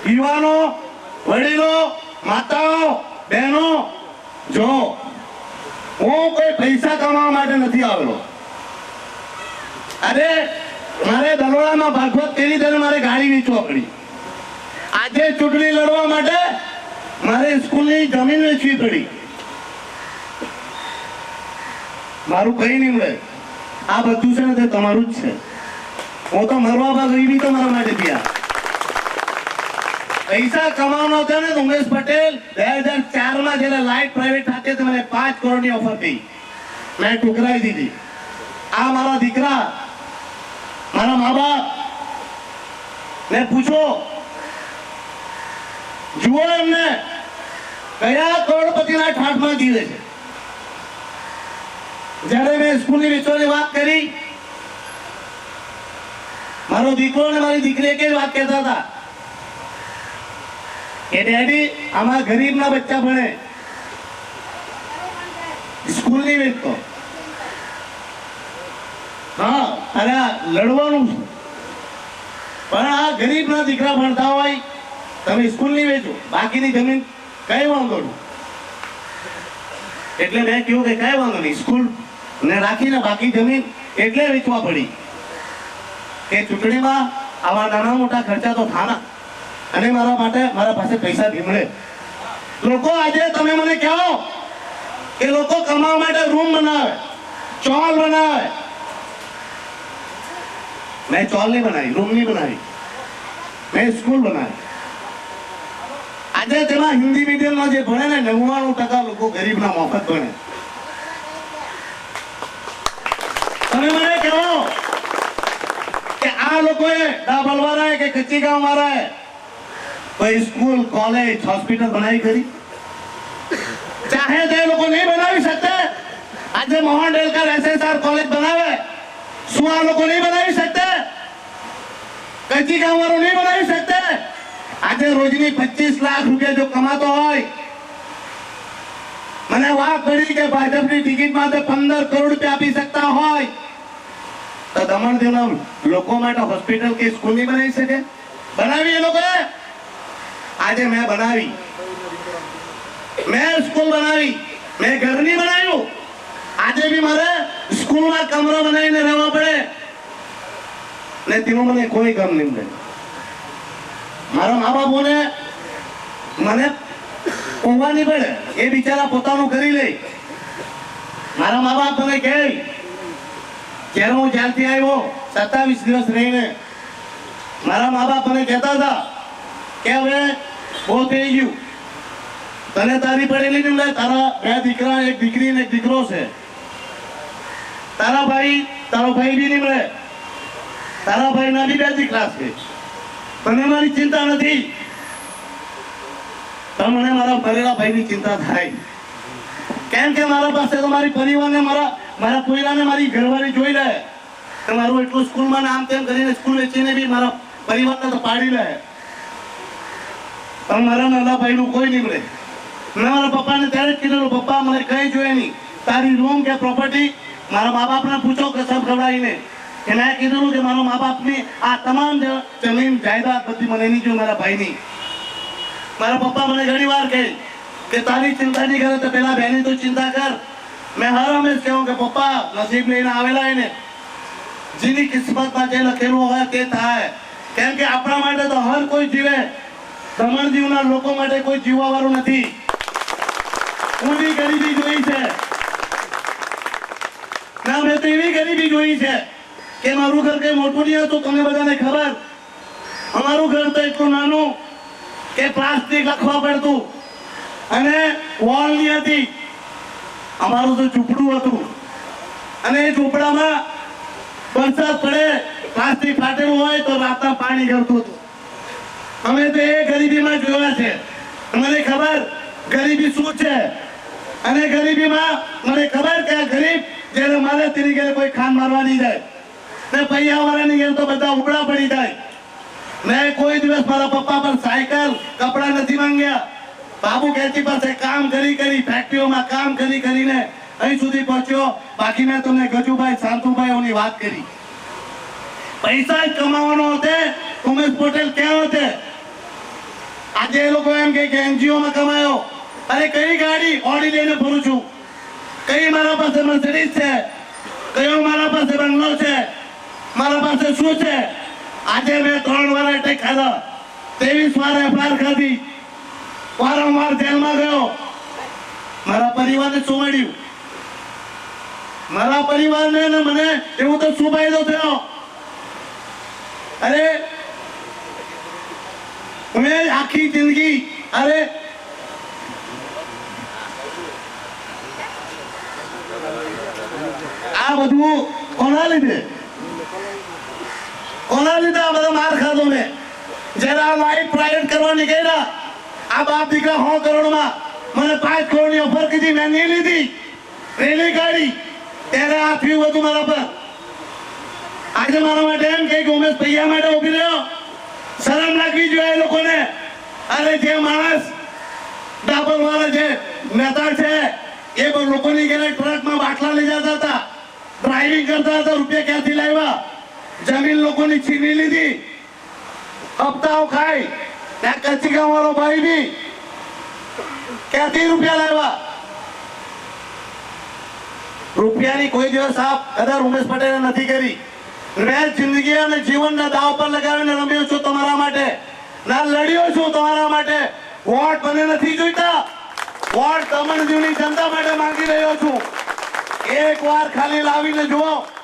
યુવાનો, વડીલો, માતાઓ, બહેનો, જો હું કોઈ પૈસા કમાવા માટે નથી આવેલો. અરે મારે દલોડામાં ભાગવત કરી તેને મારે ગાડી વેચવા પડી. આજે ચૂંટણી લડવા માટે મારે સ્કૂલની જમીન વેચવી પડી. મારું કઈ નહીં મળે. આ બધું છે ને તે તમારું જ છે. હું તો મરવા ભાગી બી તો મારા માટે થયા. પૈસા કમાવાનો હતો ને ઉમેશ પટેલ 2004 માં જયારે લાઈટ પ્રાઇવેટ થતી મને 5 કરોડની ઓફર થઈ. મેં ટુકરાઈ દીધી. આ મારા દીકરા, મારા મા બાપ ને પૂછો, જુઓ એમને કયા કરોડપતિના ઠાઠમાં જીવે છે. જયારે મેં સ્કૂલની વેચવાની વાત કરી, મારો દીકરો ને મારી દીકરી એક જ વાત કહેતા હતા કે ડેડી આમાં ગરીબના બચ્ચા ભણે, સ્કૂલ નહીં વેચતો. હા, અરે લડવાનું છે, પણ આ ગરીબના દીકરા ભણતા હોય તમે સ્કૂલ નહીં વેચો, બાકીની જમીન કઈ વાંધો નહીં. એટલે મેં કહ્યું કે કઈ વાંધો નહીં, સ્કૂલ ને રાખીને બાકી જમીન એટલે વેચવા પડી કે ચૂંટણીમાં આવા નાના મોટા ખર્ચા તો થાના અને મારા માટે મારા પાસે પૈસા ભીમળે. લોકો આજે તમે મને કહો કે લોકો કમાવા માટે રૂમ બનાવે, ચોલ બનાવે. મેં ચોલ નહીં બનાવી, રૂમ નહીં બનાવી, મેં સ્કૂલ બનાવી. આજે તેમાં હિન્દી મીડિયમમાં જે ભણે ને 99% લોકો ગરીબના મફત ભણે. તમે મને કહો કે આ લોકોએ ડાબલ વાળાએ કે કચ્ચી ગાંવ વાળાએ કોઈ સ્કૂલ, કોલેજ, હોસ્પિટલ બનાવી કરી? ચાહે તે લોકો નહીં બનાવી શકતા. આજે મોહન ડેલકર SSR કોલેજ બનાવે, શું આ લોકો નહીં બનાવી શકતા? કચ્ચી ગાંવ વાળો નહીં બનાવી શકતા? આજે રોજની 25 લાખ રૂપિયા જો કમાતો હોય, મને વાત પડી કે ભાજપની ટિકિટમાં તો 15 કરોડ રૂપિયા આપી શકતા હોય, તો દમણ દીવના લોકો માટે હોસ્પિટલ કે સ્કૂલ નહીં બનાવી શકે? બનાવી એ લોકોએ. આજે મેં બનાવી, મેં સ્કૂલ બનાવી, મેં ઘર નહીં બનાવ્યું. આજે બી મારે સ્કૂલમાં કમરો બનાવીને રહેવા પડે ને તેમાં મને કોઈ ગમ નહીં મળે. મારા મા બાપોને મને ઊંઘવા નહીં પડે, એ બિચારા પોતાનું કરી લે. મારા મા બાપ મને કહે, જ્યારે હું જ્યારથી આવ્યો 27 દિવસ રહીને, મારા મા બાપ મને કહેતા હતા કે હવે બહુ થઈ ગયું, તને તારી પડેલી નહીં મળે, તારા 2 દીકરા, 1 દીકરી ને 1 દીકરો છે, તારો ભાઈ બી નહીં મળે, તારા ભાઈ ના બી 2 દીકરા છે, તને મારી ચિંતા નથી. તો મને મારા ભરેલા ભાઈની ચિંતા થાય, કેમ કે મારા પાસે તો મારી પરિવારને, મારા કોયલાને મારી ઘરવાળી જોઈ લે. મારું એટલું સ્કૂલમાં નામ તેમ કરીને સ્કૂલ વેચીને બી મારા પરિવારને તો પાડી લે. પણ મારા નાના ભાઈનું કોઈ નહીં મળે. મેં મારા પપ્પાને ત્યારે જ કીધેલું, પપ્પા મને કઈ જોઈએ નહીં, તારી રૂમ કે પ્રોપર્ટી મારા મા બાપને પૂછો કસમ ખવડાવીને. એને કીધેલું કે મારા મા બાપની આ તમામ જમીન જાયદાદ બધી મને નહીં જોઈએ, મારા ભાઈની. મારા પપ્પા મને ઘણી વાર કહે કે તારી ચિંતા નહીં કરે તો પેલા બહેની તો ચિંતા કર. મેં હર હંમેશ કહું કે પપ્પા નસીબ લઈને આવેલા એને, જેની કિસ્મતમાં જે લખેલું હોય તે થાય. કેમ કે આપણા માટે તો હર કોઈ જીવે, દમણ દીવના લોકો માટે કોઈ જીવવા વાળું નથી. ઊંડી ગરીબી જોઈ છે ના, મેં તો એવી ગરીબી જોઈ છે કે મારું ઘર કઈ મોટું નહીં હતું. તમને બધાને ખબર, અમારું ઘર તો એટલું નાનું કે પ્લાસ્ટિક લખવા પડતું અને વોલ ની હતી. અમારું તો ઝૂંપડું હતું અને એ ઝૂંપડામાં વરસાદ પડે, પ્લાસ્ટિક ફાટેલું હોય તો રાતના પાણી ગળતું હતું. અમે તો એ ગરીબીમાં જોયા છે. મને ખબર ગરીબી શું છે. અને ગરીબીમાં મને ખબર કે આ ગરીબ જયારે મારે તેની ઘરે કોઈ ખાન મારવા નહીં જાય ને પૈયા વાળાની ઘેર તો બધા ઉબડા પડી જાય. મેં કોઈ દિવસ મારા પપ્પા પર સાયકલ, કપડા નથી માંગ્યા. બાબુ કેતી પાસે કામ કરી ફેક્ટરીઓમાં કામ કરીને અહીં સુધી પહોંચ્યો. બાકી મેં તમને ગજુભાઈ, શાંતુભાઈઓની વાત કરી. પૈસા જ કમાવાનો હોતે ઉમેશ પટેલ ક્યાં હોતે? આજે એ લોકો એમ કે એનજીઓ માં કમાયો. અરે કઈ ગાડી ઓડી લઈને ફરું છું, કઈ મારા પાસે મર્સિડીઝ છે, કયો મારા પાસે બંગલો છે, મારા પાસે શું છે? આજે મેં 3 વાર એટેક ખાધા, 23 વાર એફઆઈઆર ખાધી, વારંવાર જેલમાં ગયો. મારા પરિવારને શું મળ્યું? મારા પરિવારને ને મને એવું તો શું ફાયદો થયો? અરે મેં આખી જિંદગી અરે આ બધું કોના લીધે આ બધા માર ખાધો મેં? જયારે આ લાઈફ પ્રાઇવેટ કરવા નીકળ્યા, આ બાપ દીકરા 100 કરોડમાં મને 5 કરોડની ઓફર કીધી, મેં નહીં લીધી, રેલી કાઢી. ત્યારે આ થયું બધું મારા પર. આજે મારા માટે એમ કે ઉમેશ પૈયા માટે ઉભી રહ્યો, શરમ લાગવી જોઈએ એ લોકોને. અરે જે માણસ ડાબર વાળા જે નેતા છે એ પણ લોકોની ઘરે ટ્રકમાં બાટલા લઈ જતા હતા, ડ્રાઇવિંગ કરતા હતા, રૂપિયા ક્યાંથી લાવ્યા? જમીન લોકોની છીનવી લીધી, હપ્તાઓ ખાઈ. ત્યાં કચ્છી વાળો ભાઈ બી ક્યાંથી રૂપિયા લાવ્યા? રૂપિયાની કોઈ દિવસ આપ કદર ઉમેશ પટેલે નથી કરી. મેં જિંદગી અને જીવનના દાવ પર લગાવીને રમ્યો છું તમારા માટે, ના લડ્યો છું તમારા માટે. વોટ મને નથી જોઈતા, વોટ દમણ દીવની જનતા માટે માંગી રહ્યો છું. એક વાર ખાલી લાવીને જુઓ,